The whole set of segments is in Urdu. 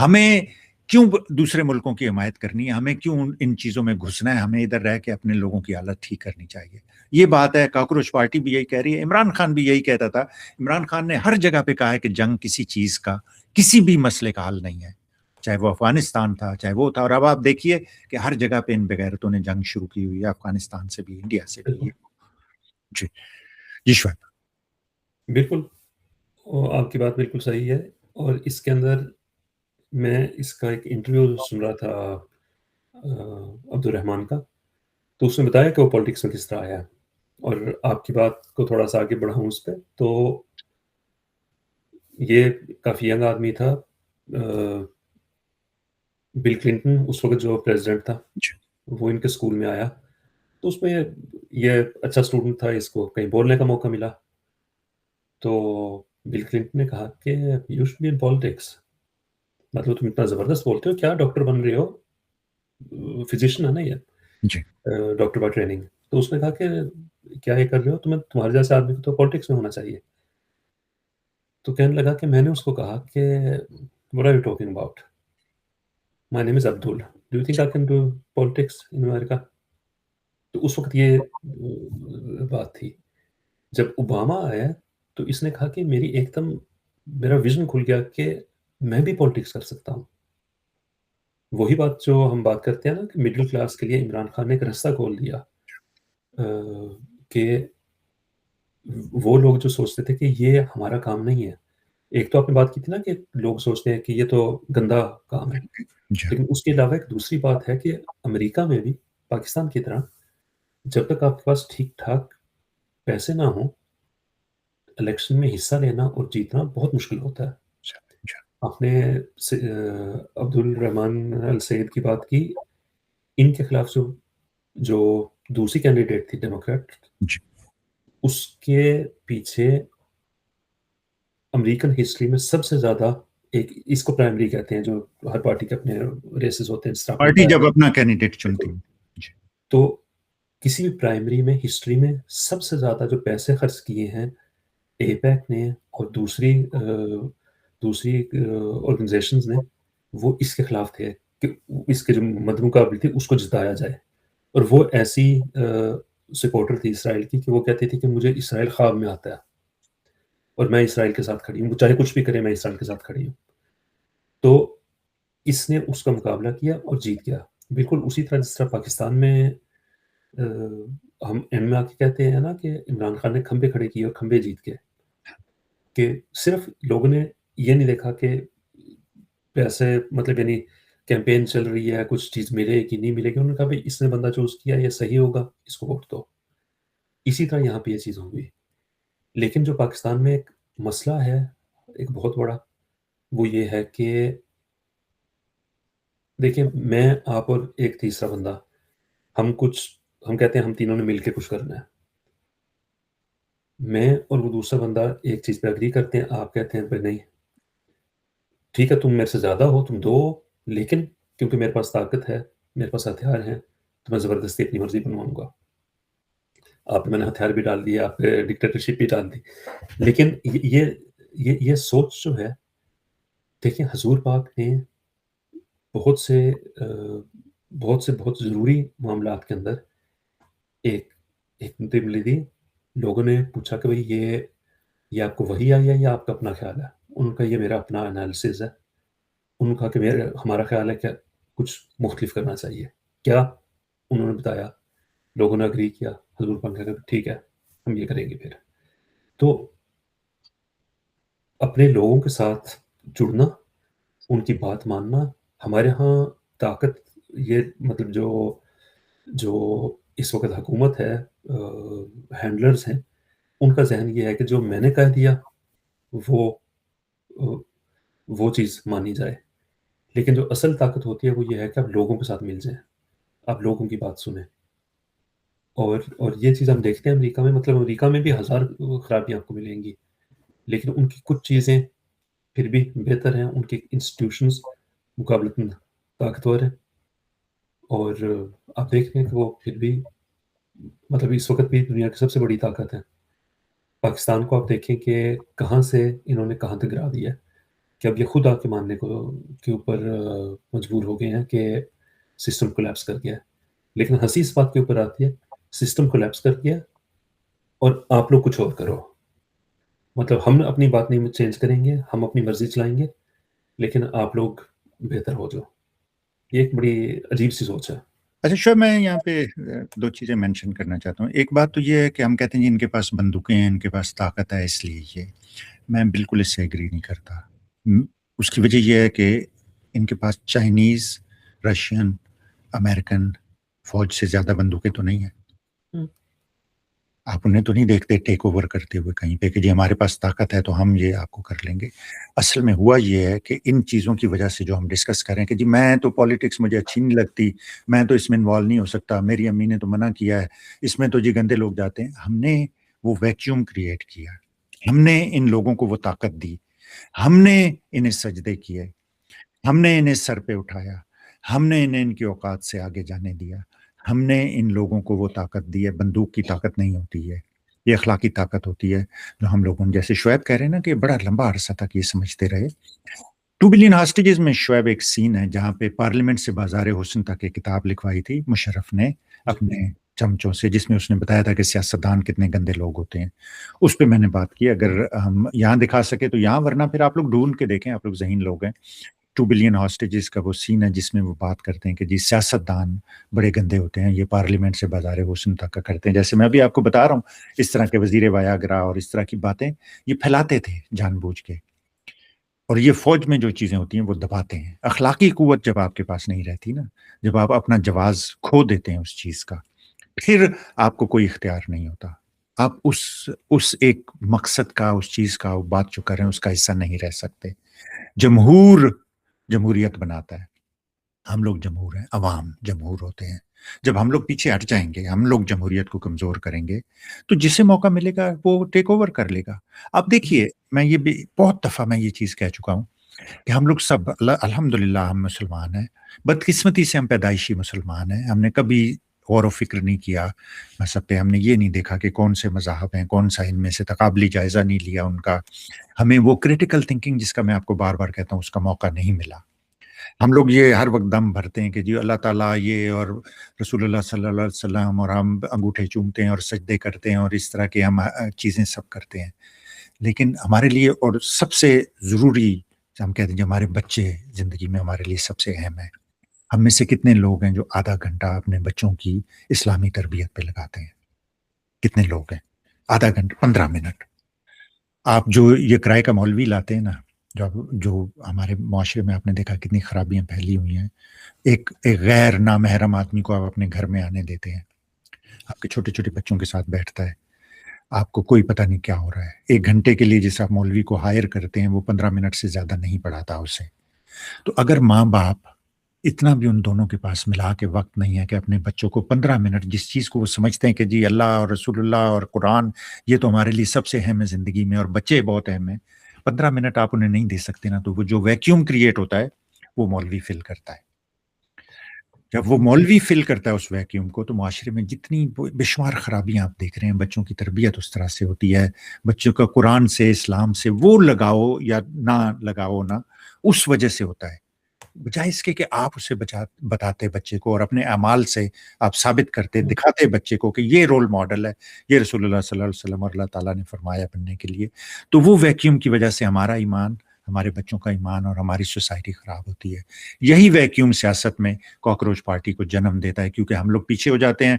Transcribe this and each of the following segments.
ہمیں کیوں دوسرے ملکوں کی حمایت کرنی ہے؟ ہمیں کیوں ان چیزوں میں گھسنا ہے؟ ہمیں ادھر رہ کے اپنے لوگوں کی حالت ٹھیک کرنی چاہیے. یہ بات ہے. کاکروچ پارٹی بھی یہی کہہ رہی ہے. عمران خان بھی یہی کہتا تھا. عمران خان نے ہر جگہ پہ کہا ہے کہ جنگ کسی چیز کا، کسی بھی مسئلے کا حل نہیں ہے، چاہے وہ افغانستان تھا، چاہے وہ تھا. اور اب آپ دیکھیے کہ ہر جگہ پہ ان بغیرتوں نے جنگ شروع کی ہوئی ہے، افغانستان سے بھی، انڈیا سے بھی. جی جی شعیب. بالکل، آپ کی بات بالکل صحیح ہے. اور اس کے اندر میں اس کا ایک انٹرویو سن رہا تھا عبد الرحمان کا، تو اس نے بتایا کہ وہ پولیٹکس میں کس طرح آیا. اور آپ کی بات کو تھوڑا سا آگے بڑھاؤں اس پہ، تو یہ کافی ینگ آدمی تھا. بل کلنٹن اس وقت جو پریزیڈنٹ تھا، وہ ان کے اسکول میں آیا، تو اس میں یہ اچھا اسٹوڈنٹ تھا، اس کو کہیں بولنے کا موقع ملا. تو بل کلنٹن نے کہا کہ you should be in politics, مطلب تم اتنا زبردست بولتے ہو، کیا ڈاکٹر بن رہے ہو؟ فزیشین ہے نا یہ، ڈاکٹر بائی ٹریننگ. تو اس نے کہا کہ کیا یہ کر رہے ہو، تمہارے جیسے آدمی کو تو پالیٹکس میں ہونا چاہیے. تو کہنے لگا کہ میں نے اس کو کہا کہ what are you talking about? My name is Abdul. Do you think I can do politics in America? تو اس وقت یہ بات تھی. جب اوباما آیا تو اس نے کہا کہ میری ایک دم میرا ویژن کھل گیا کہ میں بھی پالیٹکس کر سکتا ہوں. وہی بات جو ہم بات کرتے ہیں نا کہ مڈل کلاس کے لیے عمران خان نے ایک رستہ کھول دیا، کہ وہ لوگ جو سوچتے تھے کہ یہ ہمارا کام نہیں ہے. ایک تو آپ نے بات کی تھی نا کہ لوگ سوچتے ہیں کہ یہ تو گندا کام ہے، لیکن اس کے علاوہ ایک دوسری بات ہے کہ امریکہ میں بھی پاکستان کی طرح جب تک آپ کے پاس ٹھیک ٹھاک پیسے نہ ہوں، الیکشن میں حصہ لینا اور جیتنا بہت مشکل ہوتا ہے. آپ نے عبد الرحمان السید کی بات کی، ان کے خلاف جو دوسری کینڈیڈیٹ تھی ڈیموکریٹ، اس کے پیچھے امریکن ہسٹری میں سب سے زیادہ ایک، اس کو پرائمری کہتے ہیں، جو ہر پارٹی کے اپنے ریسز ہوتے ہیں، پارٹی جب اپنا کینڈیڈیٹ چنتی ہے، تو کسی بھی پرائمری میں ہسٹری میں سب سے زیادہ جو پیسے خرچ کیے ہیں اے پیک نے اور دوسری آرگنائزیشنز نے، وہ اس کے خلاف تھے کہ اس کے جو مقابل تھی اس کو جتایا جائے. اور وہ ایسی سپورٹر تھی اسرائیل کی کہ وہ کہتی تھی کہ مجھے اسرائیل خواب میں آتا ہے اور میں اسرائیل کے ساتھ کھڑی ہوں، چاہے کچھ بھی کرے میں اسرائیل کے ساتھ کھڑی ہوں. تو اس نے اس کا مقابلہ کیا اور جیت گیا. بالکل اسی طرح جس طرح پاکستان میں ہم اینڈ میں آ کے کہتے ہیں نا کہ عمران خان نے کھمبے کھڑے کیے اور کھمبے جیت گئے، کہ صرف لوگوں نے یہ نہیں دیکھا کہ پیسے، مطلب یعنی کیمپین چل رہی ہے، کچھ چیز ملے کہ نہیں ملے گی، انہوں نے کہا بھائی اس نے بندہ چوز کیا، یہ صحیح ہوگا، اس کو ووٹ دو. اسی طرح یہاں پہ یہ چیز ہوگی. لیکن جو پاکستان میں ایک مسئلہ ہے ایک بہت بڑا، وہ یہ ہے کہ دیکھیں میں، آپ اور ایک تیسرا بندہ، ہم کہتے ہیں ہم تینوں نے مل کے کچھ کرنا ہے. میں اور وہ دوسرا بندہ ایک چیز پہ اگری کرتے ہیں، آپ کہتے ہیں بھائی نہیں ٹھیک ہے تم میرے سے زیادہ ہو، تم دو، لیکن کیونکہ میرے پاس طاقت ہے، میرے پاس ہتھیار ہیں، تو میں زبردستی اپنی مرضی بنواؤں گا. آپ نے میں نے ہتھیار بھی ڈال دیے، آپ نے ڈکٹیٹرشپ بھی ڈال دی. لیکن یہ سوچ جو ہے، دیکھیں حضور پاک نے بہت ضروری معاملات کے اندر ایک لی دی. لوگوں نے پوچھا کہ بھئی یہ آپ کو وحی آئی ہے یا آپ کا اپنا خیال ہے؟ ان کا یہ میرا اپنا انالیسز ہے. انہوں نے کہا کہ ہمارا خیال ہے کہ کچھ مختلف کرنا چاہیے. کیا انہوں نے بتایا، لوگوں نے اگری کیا، حضور پاک نے کہا ٹھیک ہے ہم یہ کریں گے. پھر تو اپنے لوگوں کے ساتھ جڑنا، ان کی بات ماننا. ہمارے ہاں طاقت، یہ مطلب جو اس وقت حکومت ہے، ہینڈلرز ہیں، ان کا ذہن یہ ہے کہ جو میں نے کہہ دیا وہ چیز مانی جائے. لیکن جو اصل طاقت ہوتی ہے وہ یہ ہے کہ آپ لوگوں کے ساتھ مل جائیں، آپ لوگوں کی بات سنیں. اور یہ چیز ہم دیکھتے ہیں امریکہ میں، مطلب امریکہ میں بھی ہزار خرابیاں آپ کو ملیں گی، لیکن ان کی کچھ چیزیں پھر بھی بہتر ہیں، ان کی انسٹیٹیوشنز مقابلتاً طاقتور ہیں. اور آپ دیکھ رہے ہیں کہ وہ پھر بھی مطلب اس وقت بھی دنیا کی سب سے بڑی طاقت ہے. پاکستان کو آپ دیکھیں کہ کہاں سے انہوں نے کہاں تک گرا دیا ہے. کہ اب یہ خود آ کے ماننے کے اوپر مجبور ہو گئے ہیں کہ سسٹم کولیپس کر گیا ہے. لیکن ہنسی اس بات کے اوپر آتی ہے سسٹم کولیپس کر گیا اور آپ لوگ کچھ اور کرو. مطلب ہم اپنی بات نہیں چینج کریں گے, ہم اپنی مرضی چلائیں گے, لیکن آپ لوگ بہتر ہو جاؤ. یہ ایک بڑی عجیب سی سوچ ہے. اچھا شعیب, میں یہاں پہ دو چیزیں مینشن کرنا چاہتا ہوں. ایک بات تو یہ ہے کہ ہم کہتے ہیں جی ان کے پاس بندوقیں ہیں, ان کے پاس طاقت ہے, اس لیے یہ, میں بالکل اس سے ایگری نہیں کرتا. اس کی وجہ یہ ہے کہ ان کے پاس چائنیز, رشین, امریکن فوج سے زیادہ بندوقیں تو نہیں ہیں. آپ انہیں تو نہیں دیکھتے ٹیک اوور کرتے ہوئے کہیں پہ کہ جی ہمارے پاس طاقت ہے تو ہم یہ آپ کو کر لیں گے. اصل میں ہوا یہ ہے کہ ان چیزوں کی وجہ سے جو ہم ڈسکس کریں کہ جی میں تو پالیٹکس مجھے اچھی نہیں لگتی, میں تو اس میں انوالو نہیں ہو سکتا, میری امی نے تو منع کیا ہے, اس میں تو جی گندے لوگ جاتے ہیں. ہم نے وہ ویکیوم کریٹ کیا, ہم نے ان لوگوں کو وہ طاقت دی, ہم نے انہیں سجدے کیے, ہم نے انہیں سر پہ اٹھایا, ہم نے انہیں ان کی اوقات سے آگے جانے دیا, ہم نے ان لوگوں کو وہ طاقت دی ہے. بندوق کی طاقت نہیں ہوتی ہے, یہ اخلاقی طاقت ہوتی ہے جو ہم لوگوں نے, جیسے شعیب کہہ رہے ہیں نا کہ بڑا لمبا عرصہ تک یہ سمجھتے رہے. 2 بلین ہاسٹیجز میں شعیب ایک سین ہے جہاں پہ پارلیمنٹ سے بازار حسن تک ایک کتاب لکھوائی تھی مشرف نے اپنے چمچوں سے, جس میں اس نے بتایا تھا کہ سیاستدان کتنے گندے لوگ ہوتے ہیں. اس پہ میں نے بات کی, اگر ہم یہاں دکھا سکے تو یہاں, ورنہ پھر آپ لوگ ڈھونڈ کے دیکھیں, آپ لوگ ذہین لوگ ہیں. 2 بلین ہاسٹیجز کا وہ سین ہے جس میں وہ بات کرتے ہیں کہ جی سیاستدان بڑے گندے ہوتے ہیں, یہ پارلیمنٹ سے بازار حسن تک کا کرتے ہیں. جیسے میں ابھی آپ کو بتا رہا ہوں, اس طرح کے وزیر ویاگرا اور اس طرح کی باتیں یہ پھیلاتے تھے جان بوجھ کے, اور یہ فوج میں جو چیزیں ہوتی ہیں وہ دباتے ہیں. اخلاقی قوت جب آپ کے پاس نہیں رہتی نا, جب آپ اپنا جواز کھو دیتے ہیں اس چیز کا, پھر آپ کو کوئی اختیار نہیں ہوتا. آپ اس ایک مقصد کا, اس چیز کا, وہ بات جو کر رہے ہیں اس کا حصہ نہیں رہ سکتے. جمہوریت بناتا ہے, ہم لوگ جمہور ہیں, عوام جمہور ہوتے ہیں. جب ہم لوگ پیچھے ہٹ جائیں گے, ہم لوگ جمہوریت کو کمزور کریں گے, تو جسے موقع ملے گا وہ ٹیک اوور کر لے گا. آپ دیکھیے, میں یہ بھی بہت دفعہ میں یہ چیز کہہ چکا ہوں کہ ہم لوگ سب الحمدللہ ہم مسلمان ہیں, بدقسمتی سے ہم پیدائشی مسلمان ہیں. ہم نے کبھی غور و فکر نہیں کیا مذہب پہ, ہم نے یہ نہیں دیکھا کہ کون سے مذاہب ہیں, کون سا ان میں سے تقابلی جائزہ نہیں لیا ان کا. ہمیں وہ کریٹیکل تھنکنگ جس کا میں آپ کو بار بار کہتا ہوں اس کا موقع نہیں ملا. ہم لوگ یہ ہر وقت دم بھرتے ہیں کہ جی اللہ تعالیٰ یہ اور رسول اللہ صلی اللہ علیہ وسلم, اور ہم انگوٹھے چومتے ہیں اور سجدے کرتے ہیں اور اس طرح کے ہم چیزیں سب کرتے ہیں. لیکن ہمارے لیے اور سب سے ضروری, ہم کہتے ہیں جو ہمارے بچے زندگی میں ہمارے لیے سب سے اہم ہے, ہم میں سے کتنے لوگ ہیں جو آدھا گھنٹہ اپنے بچوں کی اسلامی تربیت پہ لگاتے ہیں؟ کتنے لوگ ہیں؟ آدھا گھنٹہ, 15 منٹ. آپ جو یہ کرائے کا مولوی لاتے ہیں نا, جو ہمارے معاشرے میں آپ نے دیکھا کتنی خرابیاں پھیلی ہوئی ہیں. ایک غیر نامحرم آدمی کو آپ اپنے گھر میں آنے دیتے ہیں, آپ کے چھوٹے چھوٹے بچوں کے ساتھ بیٹھتا ہے, آپ کو کوئی پتہ نہیں کیا ہو رہا ہے. 1 گھنٹے کے لیے جس آپ مولوی کو ہائر کرتے ہیں وہ 15 منٹ سے زیادہ نہیں پڑھاتا اسے. تو اگر ماں باپ اتنا بھی ان دونوں کے پاس ملا کے وقت نہیں ہے کہ اپنے بچوں کو 15 منٹ, جس چیز کو وہ سمجھتے ہیں کہ جی اللہ اور رسول اللہ اور قرآن یہ تو ہمارے لیے سب سے اہم ہے زندگی میں, اور بچے بہت اہم ہیں, 15 منٹ آپ انہیں نہیں دے سکتے نا, تو وہ جو ویکیوم کریٹ ہوتا ہے وہ مولوی فل کرتا ہے. جب وہ مولوی فل کرتا ہے اس ویکیوم کو, تو معاشرے میں جتنی بے شمار خرابیاں آپ دیکھ رہے ہیں, بچوں کی تربیت اس طرح سے ہوتی ہے, بچوں کا قرآن سے, اسلام سے وہ لگاؤ یا نہ لگاؤ نا, اس وجہ سے ہوتا ہے. بجائے اس کے کہ آپ اسے بتاتے بچے کو اور اپنے اعمال سے آپ ثابت کرتے, دکھاتے بچے کو کہ یہ رول ماڈل ہے, یہ رسول اللہ صلی اللہ علیہ وسلم اور اللہ تعالیٰ نے فرمایا بننے کے لیے, تو وہ ویکیوم کی وجہ سے ہمارا ایمان, ہمارے بچوں کا ایمان اور ہماری سوسائٹی خراب ہوتی ہے. یہی ویکیوم سیاست میں کاکروچ پارٹی کو جنم دیتا ہے, کیونکہ ہم لوگ پیچھے ہو جاتے ہیں,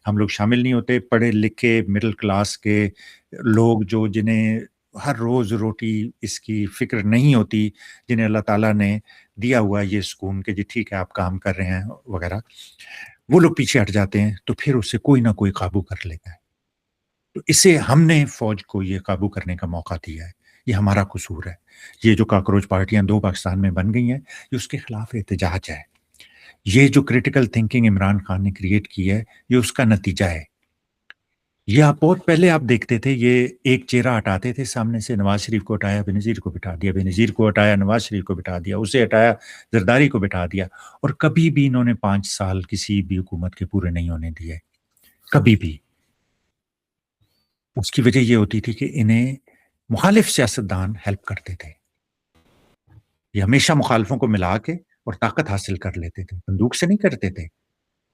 ہم لوگ شامل نہیں ہوتے. پڑھے لکھے مڈل کلاس کے لوگ جو جنہیں ہر روز روٹی اس کی فکر نہیں ہوتی, جنہیں اللہ تعالیٰ نے دیا ہوا یہ سکون کہ جی ٹھیک ہے آپ کام کر رہے ہیں وغیرہ, وہ لوگ پیچھے ہٹ جاتے ہیں, تو پھر اسے کوئی نہ کوئی قابو کر لیتا ہے. تو اسے ہم نے فوج کو یہ قابو کرنے کا موقع دیا ہے, یہ ہمارا قصور ہے. یہ جو کاکروچ پارٹیاں 2 پاکستان میں بن گئی ہیں, یہ اس کے خلاف احتجاج ہے. یہ جو کریٹیکل تھنکنگ عمران خان نے کریٹ کی ہے, یہ اس کا نتیجہ ہے. یہ آپ بہت پہلے آپ دیکھتے تھے, یہ ایک چہرہ ہٹاتے تھے سامنے سے, نواز شریف کو ہٹایا بینظیر کو بٹھا دیا, بینظیر کو ہٹایا نواز شریف کو بٹھا دیا, اسے ہٹایا زرداری کو بٹھا دیا, اور کبھی بھی انہوں نے 5 سال کسی بھی حکومت کے پورے نہیں ہونے دیے, کبھی بھی. اس کی وجہ یہ ہوتی تھی کہ انہیں مخالف سیاستدان ہیلپ کرتے تھے. یہ ہمیشہ مخالفوں کو ملا کے اور طاقت حاصل کر لیتے تھے، بندوق سے نہیں کرتے تھے.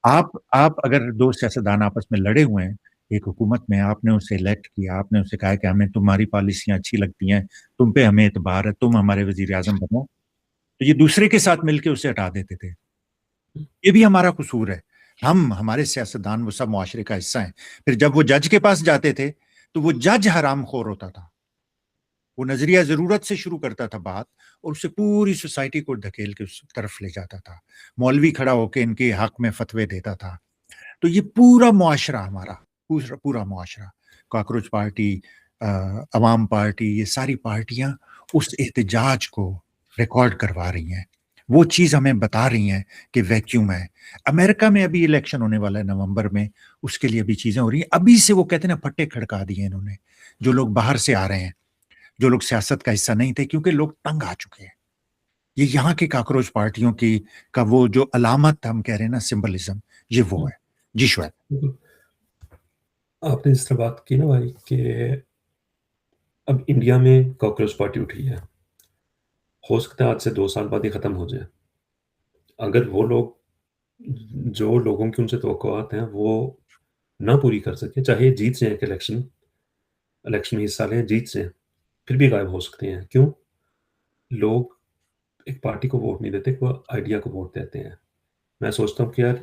آپ اگر دو سیاستدان آپس میں لڑے ہوئے ہیں ایک حکومت میں، آپ نے اسے الیکٹ کیا، آپ نے اسے کہا کہ ہمیں تمہاری پالیسیاں اچھی لگتی ہیں، تم پہ ہمیں اعتبار ہے، تم ہمارے وزیر اعظم بنو، تو یہ دوسرے کے ساتھ مل کے اسے ہٹا دیتے تھے. یہ بھی ہمارا قصور ہے. ہمارے سیاستدان وہ سب معاشرے کا حصہ ہیں. پھر جب وہ جج کے پاس جاتے تھے تو وہ جج حرام خور ہوتا تھا. وہ نظریہ ضرورت سے شروع کرتا تھا بات اور اسے پوری سوسائٹی کو دھکیل کے اس طرف لے جاتا تھا. مولوی کھڑا ہو کے ان کے حق میں فتوے دیتا تھا. تو یہ پورا معاشرہ ہمارا پورا معاشرہ، کاکروچ پارٹی، عوام پارٹی، یہ ساری پارٹیاں اس احتجاج کو ریکارڈ کروا رہی ہیں. وہ چیز ہمیں بتا رہی ہیں کہ ویکیوم ہے. امریکہ میں ابھی الیکشن ہونے والا ہے نومبر میں، اس کے لیے ابھی چیزیں ہو رہی ہیں. ابھی سے وہ کہتے ہیں نا پھٹے کھڑکا دیے انہوں نے، جو لوگ باہر سے آ رہے ہیں، جو لوگ سیاست کا حصہ نہیں تھے، کیونکہ لوگ تنگ آ چکے ہیں. یہ یہاں کے کاکروچ پارٹیوں کی کا وہ جو علامت ہم کہہ رہے ہیں نا، سمبلزم، یہ وہ ہے. جی شعیب. آپ نے جس طرح بات کی نا بھائی کہ اب انڈیا میں کاکروچ پارٹی اٹھی ہے، ہو سکتا ہے آج سے 2 سال بعد ہی ختم ہو جائے. اگر وہ لوگ جو لوگوں کی ان سے توقعات ہیں وہ نہ پوری کر سکے، چاہے جیت جائیں کہ الیکشن میں حصہ لیں، جیت جائیں، پھر بھی غائب ہو سکتے ہیں. کیوں؟ لوگ ایک پارٹی کو ووٹ نہیں دیتے، وہ آئیڈیا کو ووٹ دیتے ہیں. میں سوچتا ہوں کہ یار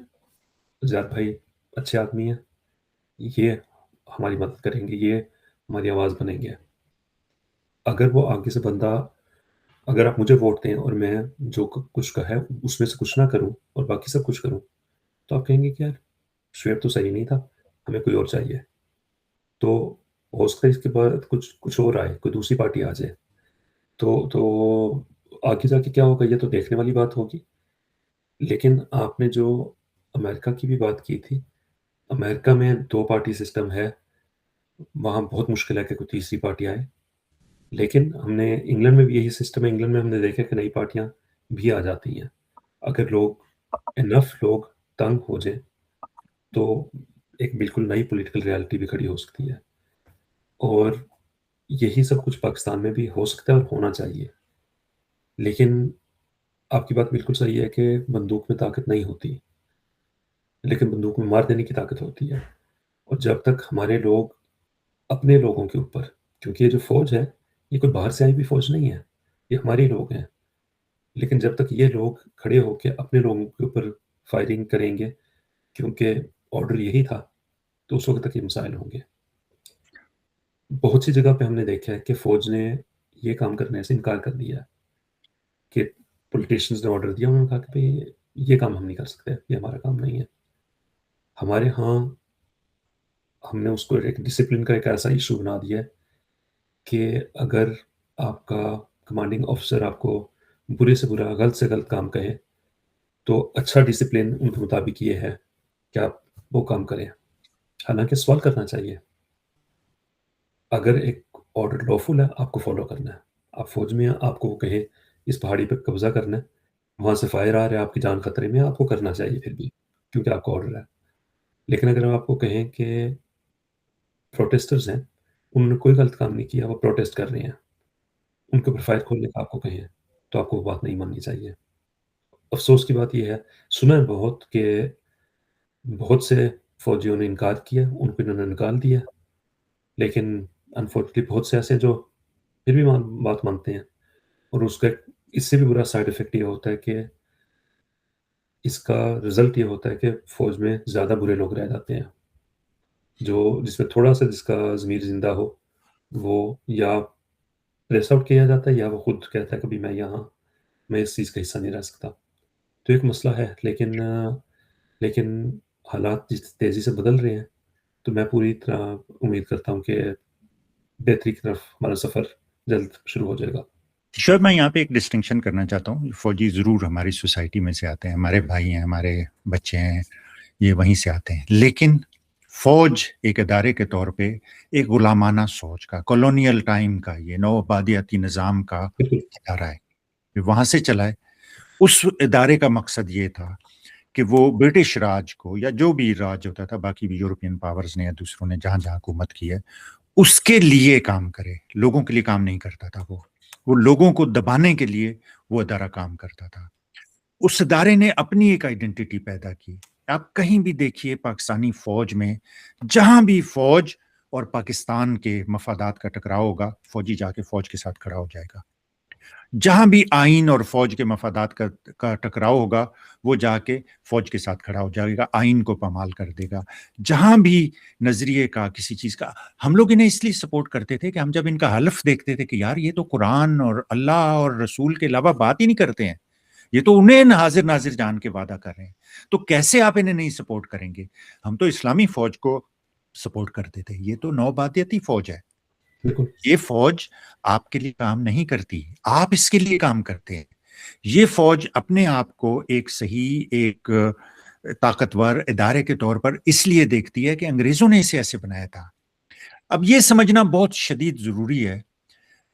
زیاد بھائی اچھے آدمی ہیں، یہ ہماری مدد کریں گے، یہ ہماری آواز بنیں گے. اگر وہ آگے سے بندہ، اگر آپ مجھے ووٹ دیں اور میں جو کچھ کا ہے اس میں سے کچھ نہ کروں اور باقی سب کچھ کروں، تو آپ کہیں گے کہ یار شعیب تو صحیح نہیں تھا، ہمیں کوئی اور چاہیے. تو ہو سکتا ہے اس کے بعد کچھ اور آئے، کوئی دوسری پارٹی آ جائے. تو آگے جا کے کیا ہوگا یہ تو دیکھنے والی بات ہوگی. لیکن آپ نے جو امریکہ کی بھی بات کی تھی، امریکہ میں 2 پارٹی سسٹم ہے، وہاں بہت مشکل ہے کہ کوئی تیسری پارٹی آئے. لیکن ہم نے انگلینڈ میں بھی یہی سسٹم ہے. انگلینڈ میں ہم نے دیکھا کہ نئی پارٹیاں بھی آ جاتی ہیں. اگر لوگ تنگ ہو جائیں تو ایک بالکل نئی پولیٹیکل ریالٹی بھی کھڑی ہو سکتی ہے. اور یہی سب کچھ پاکستان میں بھی ہو سکتا ہے اور ہونا چاہیے. لیکن آپ کی بات بالکل صحیح ہے کہ بندوق میں طاقت نہیں ہوتی، لیکن بندوق میں مار دینے کی طاقت ہوتی ہے. اور جب تک ہمارے لوگ اپنے لوگوں کے اوپر، کیونکہ یہ جو فوج ہے یہ کوئی باہر سے آئی بھی فوج نہیں ہے، یہ ہمارے لوگ ہیں. لیکن جب تک یہ لوگ کھڑے ہو کے اپنے لوگوں کے اوپر فائرنگ کریں گے کیونکہ آرڈر یہی تھا، تو اس وقت تک یہ مسائل ہوں گے. بہت سی جگہ پہ ہم نے دیکھا ہے کہ فوج نے یہ کام کرنے سے انکار کر دیا کہ پولیٹیشنز نے آرڈر دیا، انہوں نے کہا کہ بھئی یہ کام ہم نہیں کر سکتے، یہ ہمارا کام نہیں ہے. ہمارے ہاں ہم نے اس کو ایک ڈسپلن کا ایک ایسا ایشو بنا دیا ہے کہ اگر آپ کا کمانڈنگ آفیسر آپ کو برے سے برا، غلط سے غلط کام کہے تو اچھا ڈسپلن ان کے مطابق یہ ہے کہ آپ وہ کام کریں. حالانکہ سوال کرنا چاہیے. اگر ایک آرڈر لافل ہے، آپ کو فالو کرنا ہے. آپ فوج میں ہیں، آپ کو وہ کہیں اس پہاڑی پہ قبضہ کرنا ہے، وہاں سے فائر آ رہا ہے، آپ کی جان خطرے میں، آپ کو کرنا چاہیے پھر بھی، کیونکہ آپ کو آرڈر ہے. لیکن اگر ہم آپ کو کہیں کہ پروٹیسٹرز ہیں، انہوں نے کوئی غلط کام نہیں کیا، وہ پروٹیسٹ کر رہے ہیں، ان کے اوپر فائر کھولنے کا آپ کو کہیں، تو آپ کو وہ بات نہیں ماننی چاہیے. افسوس کی بات یہ ہے، سنا ہے بہت کہ بہت سے فوجیوں نے انکار کیا، ان کو انہوں نے نکال دیا. لیکن انفارچونیٹلی بہت سے ایسے جو پھر بھی بات مانتے ہیں. اور اس کا اس سے بھی برا سائڈ افیکٹ یہ ہوتا ہے کہ اس کا رزلٹ یہ ہوتا ہے کہ فوج میں زیادہ برے لوگ رہ جاتے ہیں، جس میں تھوڑا سا جس کا ضمیر زندہ ہو وہ یا پریس آؤٹ کیا جاتا ہے، یا وہ خود کہتا ہے کہ میں اس چیز کا حصہ نہیں رہ سکتا. تو ایک مسئلہ ہے. لیکن حالات جس تیزی سے بدل رہے ہیں تو میں پوری طرح امید کرتا ہوں کہ بہتری کی طرف ہمارا سفر جلد شروع ہو جائے گا. شعیب، میں یہاں پہ ایک ڈسٹنکشن کرنا چاہتا ہوں. فوجی ضرور ہماری سوسائٹی میں سے آتے ہیں، ہمارے بھائی ہیں، ہمارے بچے ہیں، یہ وہیں سے آتے ہیں. لیکن فوج ایک ادارے کے طور پہ ایک غلامانہ سوچ کا، کالونیل ٹائم کا، یہ نو آبادیاتی نظام کا ادارہ ہے، یہ وہاں سے چلا ہے. اس ادارے کا مقصد یہ تھا کہ وہ برٹش راج کو، یا جو بھی راج ہوتا تھا، باقی بھی یورپین پاورز نے یا دوسروں نے جہاں جہاں حکومت کی ہے، اس کے لیے کام کرے. لوگوں کے لیے کام نہیں کرتا تھا. وہ لوگوں کو دبانے کے لیے وہ ادارہ کام کرتا تھا. اس ادارے نے اپنی ایک آئیڈینٹی پیدا کی. آپ کہیں بھی دیکھیے پاکستانی فوج میں، جہاں بھی فوج اور پاکستان کے مفادات کا ٹکراؤ ہوگا، فوجی جا کے فوج کے ساتھ کھڑا ہو جائے گا. جہاں بھی آئین اور فوج کے مفادات کا ٹکراؤ ہوگا، وہ جا کے فوج کے ساتھ کھڑا ہو جائے گا، آئین کو پامال کر دے گا. جہاں بھی نظریے کا کسی چیز کا، ہم لوگ انہیں اس لیے سپورٹ کرتے تھے کہ ہم جب ان کا حلف دیکھتے تھے کہ یار یہ تو قرآن اور اللہ اور رسول کے علاوہ بات ہی نہیں کرتے ہیں، یہ تو انہیں حاضر ناظر جان کے وعدہ کر رہے ہیں، تو کیسے آپ انہیں نہیں سپورٹ کریں گے؟ ہم تو اسلامی فوج کو سپورٹ کرتے تھے. یہ تو نوبادیاتی فوج ہے. یہ فوج آپ کے لیے کام نہیں کرتی، آپ اس کے لیے کام کرتے ہیں. یہ فوج اپنے آپ کو ایک صحیح، ایک طاقتور ادارے کے طور پر اس لیے دیکھتی ہے کہ انگریزوں نے اسے ایسے بنایا تھا. اب یہ سمجھنا بہت شدید ضروری ہے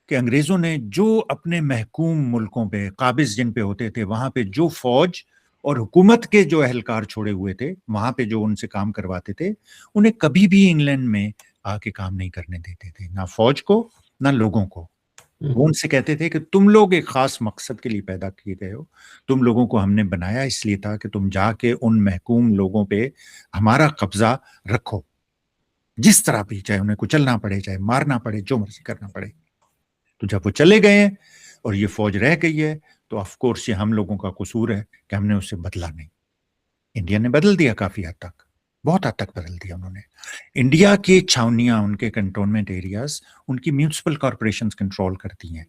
کہ انگریزوں نے جو اپنے محکوم ملکوں پہ، قابض جن پہ ہوتے تھے، وہاں پہ جو فوج اور حکومت کے جو اہلکار چھوڑے ہوئے تھے، وہاں پہ جو ان سے کام کرواتے تھے، انہیں کبھی بھی انگلینڈ میں آ کے کام نہیں کرنے دیتے تھے، نہ فوج کو نہ لوگوں کو. وہ ان سے کہتے تھے کہ تم لوگ ایک خاص مقصد کے لیے پیدا کیے گئے ہو، تم لوگوں کو ہم نے بنایا اس لیے تھا کہ تم جا کے ان محکوم لوگوں پہ ہمارا قبضہ رکھو، جس طرح بھی، چاہے انہیں کچلنا پڑے، چاہے مارنا پڑے، جو مرضی کرنا پڑے. تو جب وہ چلے گئے ہیں اور یہ فوج رہ گئی ہے، تو آف کورس یہ ہم لوگوں کا قصور ہے کہ ہم نے اسے بدلا نہیں. انڈیا نے بدل دیا، کافی حد تک، بہت حد تک بدل دیا انہوں نے. انڈیا کی چھاونیاں، ان کے کنٹونمنٹ ایریاز، ان کی میونسپل کارپوریشنز کنٹرول کرتی ہیں.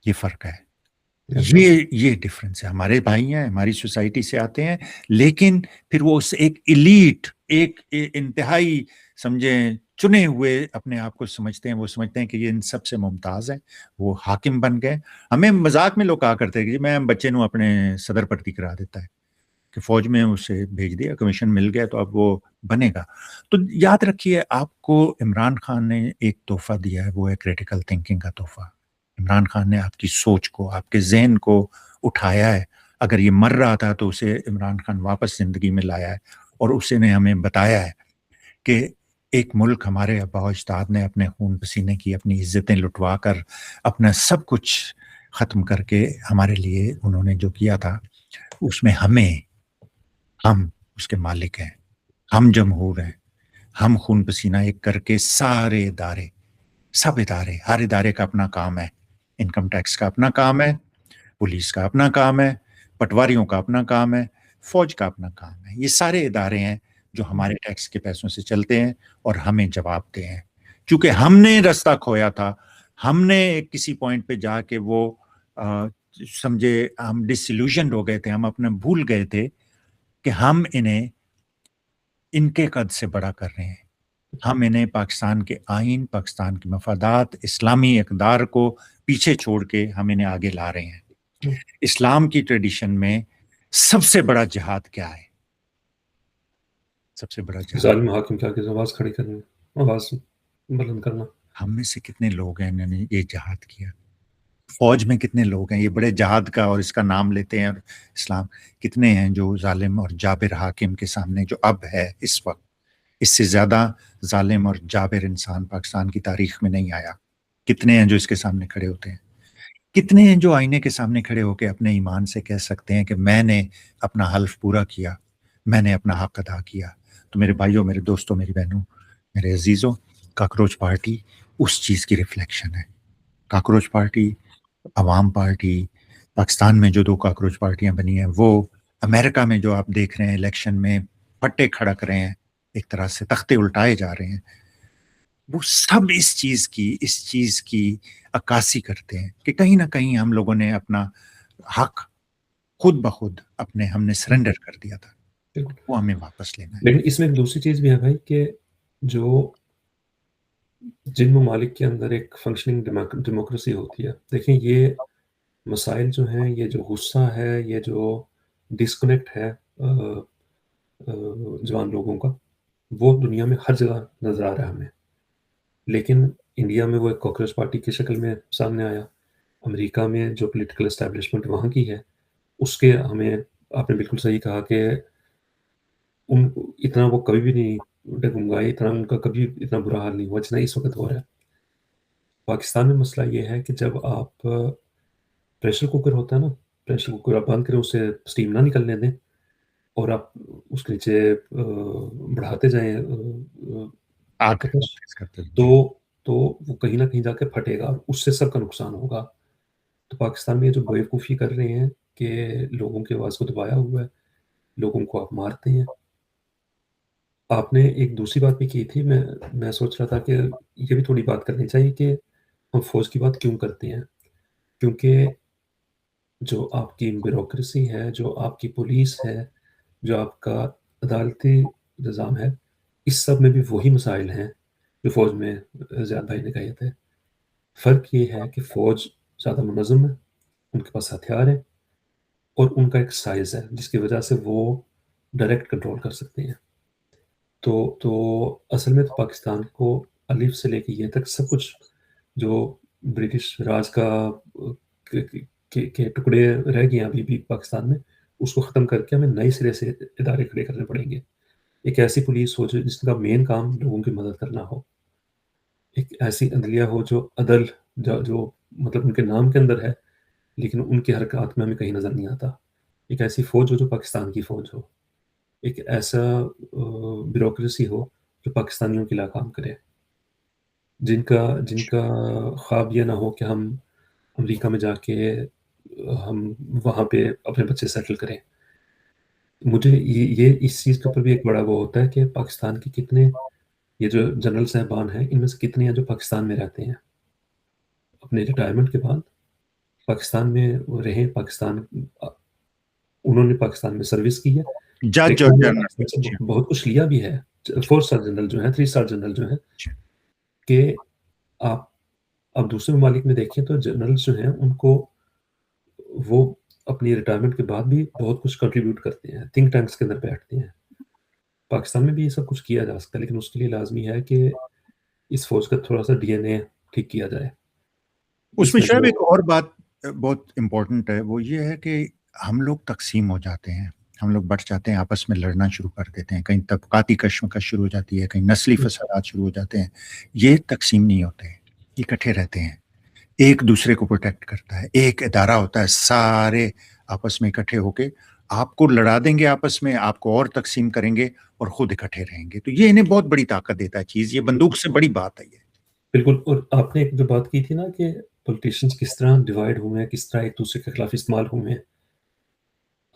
یہ فرق ہے، یہ ڈفرنس ہے. ہمارے بھائی ہیں، ہماری سوسائٹی سے آتے ہیں، لیکن پھر وہ اس ایک ایلیٹ، ایک انتہائی سمجھیں چنے ہوئے اپنے آپ کو سمجھتے ہیں. وہ سمجھتے ہیں کہ یہ ان سب سے ممتاز ہیں، وہ حاکم بن گئے. ہمیں مذاق میں لوگ کہا کرتے ہیں کہ میں بچے نو اپنے صدر پرتی کرا دیتا ہے، کہ فوج میں اسے بھیج دیا، کمیشن مل گیا تو اب وہ بنے گا. تو یاد رکھیے، آپ کو عمران خان نے ایک تحفہ دیا ہے، وہ ہے کریٹیکل تھنکنگ کا تحفہ. عمران خان نے آپ کی سوچ کو، آپ کے ذہن کو اٹھایا ہے. اگر یہ مر رہا تھا تو اسے عمران خان واپس زندگی میں لایا ہے، اور اسے نے ہمیں بتایا ہے کہ ایک ملک، ہمارے آباء و اجداد نے اپنے خون پسینے کی، اپنی عزتیں لٹوا کر، اپنا سب کچھ ختم کر کے ہمارے لیے انہوں نے جو کیا تھا، اس میں ہم اس کے مالک ہیں، ہم جمہور ہیں. ہم خون پسینہ ایک کر کے سارے ادارے، سب ادارے، ہر ادارے کا اپنا کام ہے. انکم ٹیکس کا اپنا کام ہے، پولیس کا اپنا کام ہے، پٹواریوں کا اپنا کام ہے، فوج کا اپنا کام ہے. یہ سارے ادارے ہیں جو ہمارے ٹیکس کے پیسوں سے چلتے ہیں اور ہمیں جواب دے ہیں. چونکہ ہم نے رستہ کھویا تھا، ہم نے کسی پوائنٹ پہ جا کے وہ سمجھے ہم ڈسیلوژنڈ ہو گئے تھے، ہم اپنا بھول گئے تھے کہ ہم انہیں ان کے قد سے بڑا کر رہے ہیں. ہم انہیں پاکستان کے آئین، پاکستان کے مفادات، اسلامی اقدار کو پیچھے چھوڑ کے ہم انہیں آگے لا رہے ہیں. اسلام کی ٹریڈیشن میں سب سے بڑا جہاد کیا ہے؟ سب سے بڑا جہاد ظالم حاکم کے آگے آواز کھڑی کرنا، آواز بلند کرنا. ہم میں سے کتنے لوگ ہیں انہوں نے یہ جہاد کیا؟ فوج میں کتنے لوگ ہیں یہ بڑے جہاد کا اور اس کا نام لیتے ہیں، اور اسلام کتنے ہیں جو ظالم اور جابر حاکم کے سامنے، جو اب ہے اس وقت، اس سے زیادہ ظالم اور جابر انسان پاکستان کی تاریخ میں نہیں آیا. کتنے ہیں جو اس کے سامنے کھڑے ہوتے ہیں؟ کتنے ہیں جو آئینے کے سامنے کھڑے ہو کے اپنے ایمان سے کہہ سکتے ہیں کہ میں نے اپنا حلف پورا کیا، میں نے اپنا حق ادا کیا؟ تو میرے بھائیوں، میرے دوستوں، میری بہنوں، میرے عزیزوں، کاکروچ پارٹی اس چیز کی ریفلیکشن ہے. کاکروچ پارٹی، عوام پارٹی، پاکستان میں جو 2 کاکروچ پارٹیاں بنی ہیں، وہ امریکہ میں جو آپ دیکھ رہے ہیں الیکشن میں پٹے کھڑک رہے ہیں، ایک طرح سے تختے الٹائے جا رہے ہیں، وہ سب اس چیز کی عکاسی کرتے ہیں کہ کہیں نہ کہیں ہم لوگوں نے اپنا حق خود بخود ہم نے سرنڈر کر دیا تھا، وہ ہمیں واپس لینا ہے. لیکن اس میں ایک دوسری چیز بھی ہے بھائی، کہ جو جن ممالک کے اندر ایک فنکشننگ ڈیموکریسی ہوتی ہے، دیکھیں یہ مسائل جو ہیں، یہ جو غصہ ہے، یہ جو ڈسکنیکٹ ہے جوان لوگوں کا، وہ دنیا میں ہر جگہ نظر آ رہا ہے ہمیں. لیکن انڈیا میں وہ ایک کاکروچ پارٹی کی شکل میں سامنے آیا. امریکہ میں جو پولیٹیکل اسٹیبلشمنٹ وہاں کی ہے، اس کے ہمیں، آپ نے بالکل صحیح کہا کہ اتنا وہ کبھی بھی نہیں ڈگمگائے، اتنا ان کا کبھی اتنا برا حال نہیں ہوا جتنا اس وقت ہو رہا ہے. پاکستان میں مسئلہ یہ ہے کہ جب آپ پریشر کوکر ہوتا ہے نا، پریشر کوکر آپ بند کریں، اس سے اسٹیم نہ نکلنے دیں، اور آپ اس کے نیچے بڑھاتے جائیں آگ آتش، تیز کرتے ہیں تو جی. تو وہ کہیں نہ کہیں جا کے پھٹے گا، اور اس سے سب کا نقصان ہوگا. تو پاکستان میں یہ جو بیوقوفی کر رہے ہیں کہ لوگوں کی آواز کو دبایا ہوا ہے، لوگوں کو آپ مارتے ہیں. آپ نے ایک دوسری بات بھی کی تھی، میں سوچ رہا تھا کہ یہ بھی تھوڑی بات کرنی چاہیے کہ ہم فوج کی بات کیوں کرتے ہیں. کیونکہ جو آپ کی بیوروکریسی ہے، جو آپ کی پولیس ہے، جو آپ کا عدالتی نظام ہے، اس سب میں بھی وہی مسائل ہیں جو فوج میں زیاد بھائی نے کہے تھے. فرق یہ ہے کہ فوج زیادہ منظم ہے، ان کے پاس ہتھیار ہیں، اور ان کا ایک سائز ہے جس کی وجہ سے وہ ڈائریکٹ کنٹرول کر سکتے ہیں. تو اصل میں تو پاکستان کو الف سے لے کے یہ تک سب کچھ جو برٹش راج کا کے ٹکڑے رہ گئے ہیں ابھی بھی پاکستان میں، اس کو ختم کر کے ہمیں نئے سرے سے ادارے کھڑے کرنے پڑیں گے. ایک ایسی پولیس ہو جس کا مین کام لوگوں کی مدد کرنا ہو، ایک ایسی عدلیہ ہو جو عدل جو مطلب ان کے نام کے اندر ہے لیکن ان کی حرکات میں ہمیں کہیں نظر نہیں آتا. ایک ایسی فوج ہو جو پاکستان کی فوج ہو، ایک ایسا بیوروکریسی ہو جو پاکستانیوں کے لیے کام کرے، جن کا خواب یہ نہ ہو کہ ہم امریکہ میں جا کے ہم وہاں پہ اپنے بچے سیٹل کریں. مجھے یہ اس چیز کے اوپر بھی ایک بڑا وہ ہوتا ہے کہ پاکستان کے کتنے یہ جو جنرل صاحبان ہیں، ان میں سے کتنے ہیں جو پاکستان میں رہتے ہیں اپنے ریٹائرمنٹ کے بعد، پاکستان میں رہیں، انہوں نے پاکستان میں سروس کی ہے، جج اور ٹریننگ جنرل. بہت کچھ لیا بھی ہے. 4 اسٹار جنرل جو ہیں، 3 اسٹار جنرل جو ہیں، کہ آپ اب دوسرے ممالک میں دیکھیں تو جنرل جو ہیں ان کو وہ اپنی ریٹائرمنٹ کے بعد بھی بہت کچھ کنٹریبیوٹ کرتے ہیں، تھنک ٹینکس کے اندر بیٹھتے ہیں. پاکستان میں بھی یہ سب کچھ کیا جا سکتا ہے، لیکن اس کے لیے لازمی ہے کہ اس فوج کا تھوڑا سا ڈی این اے ٹھیک کیا جائے. اس اس میں میں شاید جو ایک اور بات بہت امپورٹنٹ ہے، وہ یہ ہے کہ ہم لوگ تقسیم ہو جاتے ہیں، ہم لوگ بٹ جاتے ہیں، آپس میں لڑنا شروع کر دیتے ہیں، کہیں طبقاتی کشمکش شروع ہو جاتی ہے، کہیں نسلی فسادات شروع ہو جاتے ہیں. یہ تقسیم نہیں ہوتے ہیں، یہ اکٹھے رہتے ہیں، ایک دوسرے کو پروٹیکٹ کرتا ہے. ایک ادارہ ہوتا ہے، سارے آپس میں اکٹھے ہو کے آپ کو لڑا دیں گے، آپس میں آپ کو اور تقسیم کریں گے اور خود اکٹھے رہیں گے. تو یہ انہیں بہت بڑی طاقت دیتا ہے چیز، یہ بندوق سے بڑی بات ہے. یہ بالکل. اور آپ نے ایک جو بات کی تھی نا کہ پولیٹیشینس کس طرح ڈیوائڈ ہوئے ہیں، کس طرح ایک دوسرے کے خلاف استعمال ہوئے ہیں.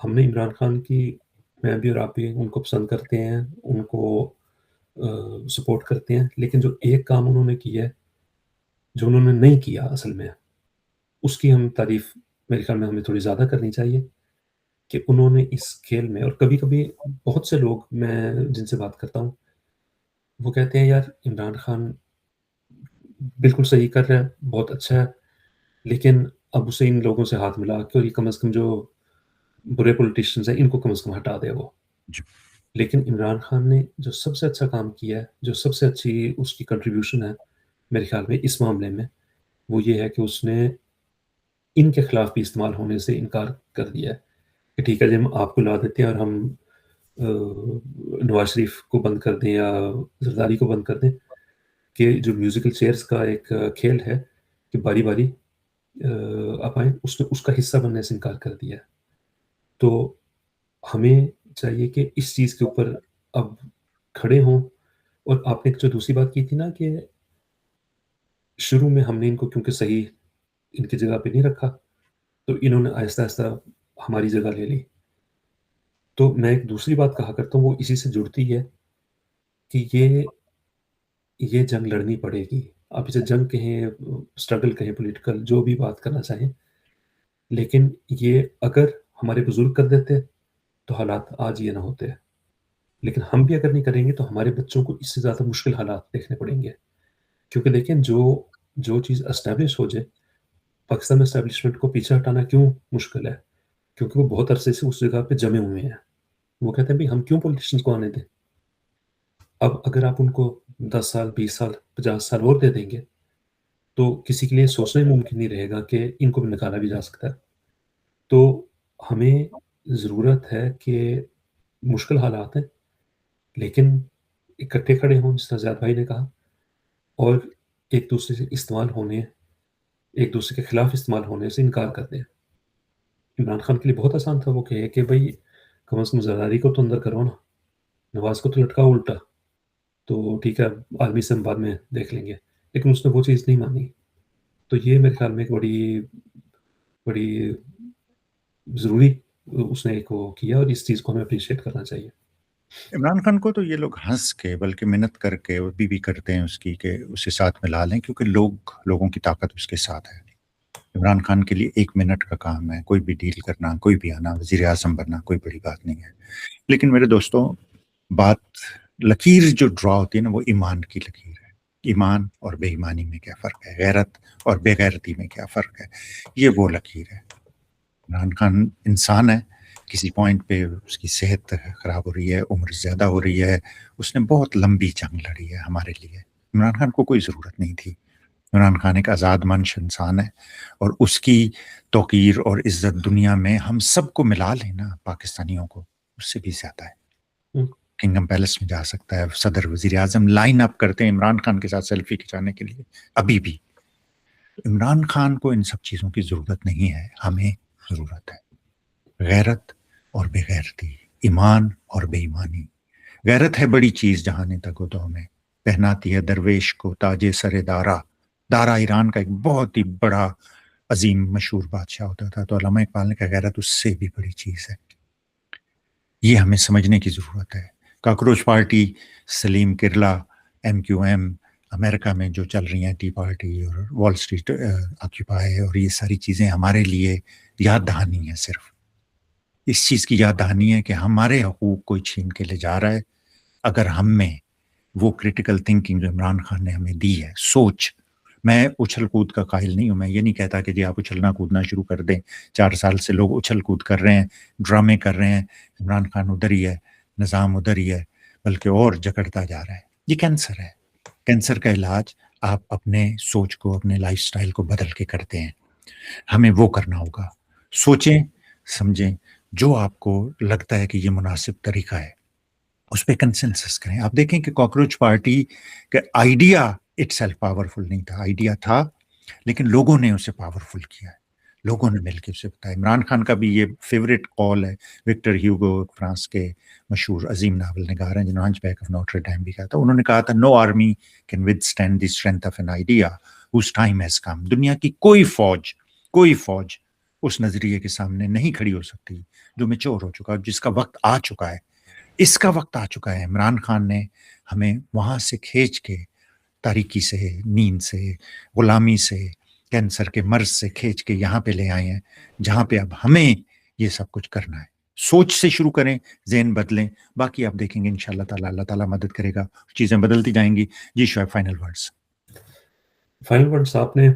ہم نے عمران خان کی، میں بھی اور آپ بھی ان کو پسند کرتے ہیں، ان کو سپورٹ کرتے ہیں، لیکن جو ایک کام انہوں نے کیا ہے جو انہوں نے نہیں کیا اصل میں، اس کی ہم تعریف میرے خیال میں ہمیں تھوڑی زیادہ کرنی چاہیے. کہ انہوں نے اس کھیل میں، اور کبھی کبھی بہت سے لوگ میں جن سے بات کرتا ہوں وہ کہتے ہیں یار عمران خان بالکل صحیح کر رہا ہے، بہت اچھا ہے، لیکن اب اسے ان لوگوں سے ہاتھ ملا کے، اور یہ کم از کم جو برے پولیٹیشینز ہیں ان کو کم از کم ہٹا دے وہ. جی. لیکن عمران خان نے جو سب سے اچھا کام کیا ہے، جو سب سے اچھی اس کی کنٹریبیوشن ہے میرے خیال میں اس معاملے میں، وہ یہ ہے کہ اس نے ان کے خلاف بھی استعمال ہونے سے انکار کر دیا ہے کہ ٹھیک ہے جی ہم آپ کو لا دیتے ہیں اور ہم نواز شریف کو بند کر دیں یا زرداری کو بند کر دیں، کہ جو میوزیکل چیئرز کا ایک کھیل ہے کہ باری باری آپ آئیں، اس نے اس کا حصہ بننے سے انکار کر دیا ہے. تو ہمیں چاہیے کہ اس چیز کے اوپر اب کھڑے ہوں. اور آپ نے جو دوسری بات کی تھی نا کہ شروع میں ہم نے ان کو کیونکہ صحیح ان کی جگہ پہ نہیں رکھا تو انہوں نے آہستہ آہستہ ہماری جگہ لے لی. تو میں ایک دوسری بات کہا کرتا ہوں، وہ اسی سے جڑتی ہے کہ یہ جنگ لڑنی پڑے گی. آپ اسے جنگ کہیں، اسٹرگل کہیں، پولیٹیکل، جو بھی بات کرنا چاہیں، لیکن یہ اگر ہمارے بزرگ کر دیتے تو حالات آج یہ نہ ہوتے. لیکن ہم بھی اگر نہیں کریں گے تو ہمارے بچوں کو اس سے زیادہ مشکل حالات دیکھنے پڑیں گے. کیونکہ دیکھیں جو چیز اسٹیبلش ہو جائے، پاکستان میں اسٹیبلشمنٹ کو پیچھے ہٹانا کیوں مشکل ہے؟ کیونکہ وہ بہت عرصے سے اس جگہ پہ جمے ہوئے ہیں. وہ کہتے ہیں بھائی ہم کیوں پولیٹیشنس کو آنے دیں. اب اگر آپ ان کو 10 سال، 20 سال، 50 سال اور دے دیں گے تو کسی کے لیے سوچنا ہی ممکن نہیں رہے گا کہ ان کو بھی نکالا بھی جا سکتا ہے. تو ہمیں ضرورت ہے کہ مشکل حالات ہیں لیکن اکٹھے کھڑے ہوں جس طرح زیاد بھائی نے کہا، اور ایک دوسرے سے استعمال ہونے، ایک دوسرے کے خلاف استعمال ہونے سے انکار کر دیں. عمران خان کے لیے بہت آسان تھا وہ کہے کہ بھائی کم از کم زرداری کو تو اندر کرو نا، نواز کو تو لٹکاؤ الٹا، تو ٹھیک ہے عالمی سے ہم بعد میں دیکھ لیں گے، لیکن اس نے وہ چیز نہیں مانی. تو یہ میرے خیال میں ایک بڑی ضروری اس نے ایک وہ کیا، اور اس چیز کو ہمیں اپریشیٹ کرنا چاہیے. عمران خان کو تو یہ لوگ ہنس کے بلکہ منت کر کے بھی کرتے ہیں اس کی کہ اسے ساتھ ملا لیں، کیونکہ لوگوں کی طاقت اس کے ساتھ ہے. عمران خان کے لیے 1 منٹ کا کام ہے، کوئی بھی ڈیل کرنا، کوئی بھی آنا، وزیر اعظم بننا کوئی بڑی بات نہیں ہے. لیکن میرے دوستوں، لکیر جو ڈرا ہوتی ہے نا، وہ ایمان کی لکیر ہے. ایمان اور بے ایمانی میں کیا فرق ہے، غیرت اور بے غیرتی میں کیا فرق ہے، یہ وہ لکیر ہے. عمران خان انسان ہے، کسی پوائنٹ پہ اس کی صحت خراب ہو رہی ہے، عمر زیادہ ہو رہی ہے، اس نے بہت لمبی جنگ لڑی ہے ہمارے لیے. عمران خان کو کوئی ضرورت نہیں تھی. عمران خان ایک آزاد منش انسان ہے، اور اس کی توقیر اور عزت دنیا میں ہم سب کو ملا لینا، پاکستانیوں کو، اس سے بھی زیادہ ہے. کنگڈم پیلس میں جا سکتا ہے صدر وزیر اعظم، لائن اپ کرتے ہیں عمران خان کے ساتھ سیلفی کھچانے کے لیے ابھی بھی. عمران خان کو ان سب چیزوں کی ضرورت نہیں ہے، ہمیں ضرورت ہے غیرت اور بے غیرتی، ایمان اور بے ایمانی. غیرت ہے بڑی چیز، جہاں تک تو ہمیں پہناتی ہے درویش کو تاج سر دارا. دارا ایران کا ایک بہت ہی بڑا عظیم مشہور بادشاہ ہوتا تھا، تو علامہ اقبال نے کہا غیرت اس سے بھی بڑی چیز ہے. یہ ہمیں سمجھنے کی ضرورت ہے. کاکروچ پارٹی، سلیم کرلا، MQM، امریکہ میں جو چل رہی ہیں ٹی پارٹی اور وال اسٹریٹ آکیوپائی، اور یہ ساری چیزیں ہمارے لیے یاد دہانی ہے. صرف اس چیز کی یاد دہانی ہے کہ ہمارے حقوق کوئی چھین کے لے جا رہا ہے. اگر ہم میں وہ کریٹیکل تھنکنگ جو عمران خان نے ہمیں دی ہے، سوچ. میں اچھل کود کا قائل نہیں ہوں، میں یہ نہیں کہتا کہ جی آپ اچھلنا کودنا شروع کر دیں. 4 سال سے لوگ اچھل کود کر رہے ہیں، ڈرامے کر رہے ہیں، عمران خان ادھر ہی ہے، نظام ادھر ہی ہے، بلکہ اور جکڑتا جا رہا ہے. یہ کینسر ہے. کینسر کا علاج آپ اپنے سوچ کو، اپنے لائف سٹائل کو بدل کے کرتے ہیں. ہمیں وہ کرنا ہوگا. سوچیں، سمجھیں، جو آپ کو لگتا ہے کہ یہ مناسب طریقہ ہے، اس پہ کنسنسس کریں. آپ دیکھیں کہ کاکروچ پارٹی کا آئیڈیا اٹ سیلف پاورفل نہیں تھا، آئیڈیا تھا، لیکن لوگوں نے اسے پاورفل کیا ہے. لوگوں نے مل کے اسے بتایا. عمران خان کا بھی یہ فیوریٹ قول ہے. وکٹر ہیوگو، فرانس کے مشہور عظیم ناول نگار ہیں، جنہوں نے hunchback of Notre Dame بھی کہا تھا. انہوں نے کہا تھا no army can withstand the strength of an idea whose time has come. دنیا کی کوئی فوج اس نظریے کے سامنے نہیں کھڑی ہو سکتی جو میچور ہو چکا، جس کا وقت آ چکا ہے. اس کا وقت آ چکا ہے. عمران خان نے ہمیں وہاں سے کھینچ کے، تاریکی سے، نیند سے، غلامی سے، کینسر کے مرض سے کھینچ کے یہاں پہ لے آئے ہیں، جہاں پہ اب ہمیں یہ سب کچھ کرنا ہے. سوچ سے شروع کریں، ذہن بدلیں، باقی آپ دیکھیں گے انشاءاللہ تعالیٰ اللہ تعالیٰ مدد کرے گا، چیزیں بدلتی جائیں گی. جی شعیب، فائنل ورڈز آپ نے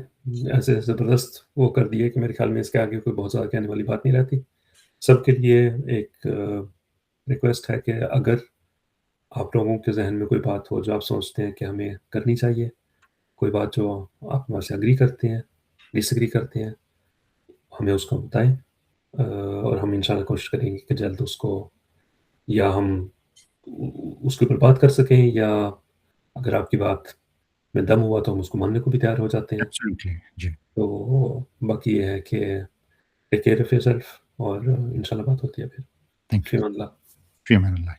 ایسے زبردست وہ کر دیے کہ میرے خیال میں اس کے آگے کوئی بہت زیادہ کہنے والی بات نہیں رہتی. سب کے لیے ایک ریکویسٹ ہے کہ اگر آپ لوگوں کے ذہن میں کوئی بات ہو جو آپ سوچتے ہیں کہ ہمیں کرنی چاہیے، کوئی بات جو آپ ہمارے سے اگری کرتے ہیں، ڈس ایگری کرتے ہیں، ہمیں اس کو بتائیں، اور ہم انشاءاللہ کوشش کریں گے کہ جلد اس کو، یا ہم اس کے اوپر بات کر سکیں، یا اگر آپ کی بات میں دم ہوا تو ہم اس کو ماننے کو بھی تیار ہو جاتے ہیں. جی. تو باقی یہ ہے کہ take care of your self, اور انشاءاللہ بات ہوتی ہے پھر. تھینک فی یو. امان اللہ. فی امان اللہ.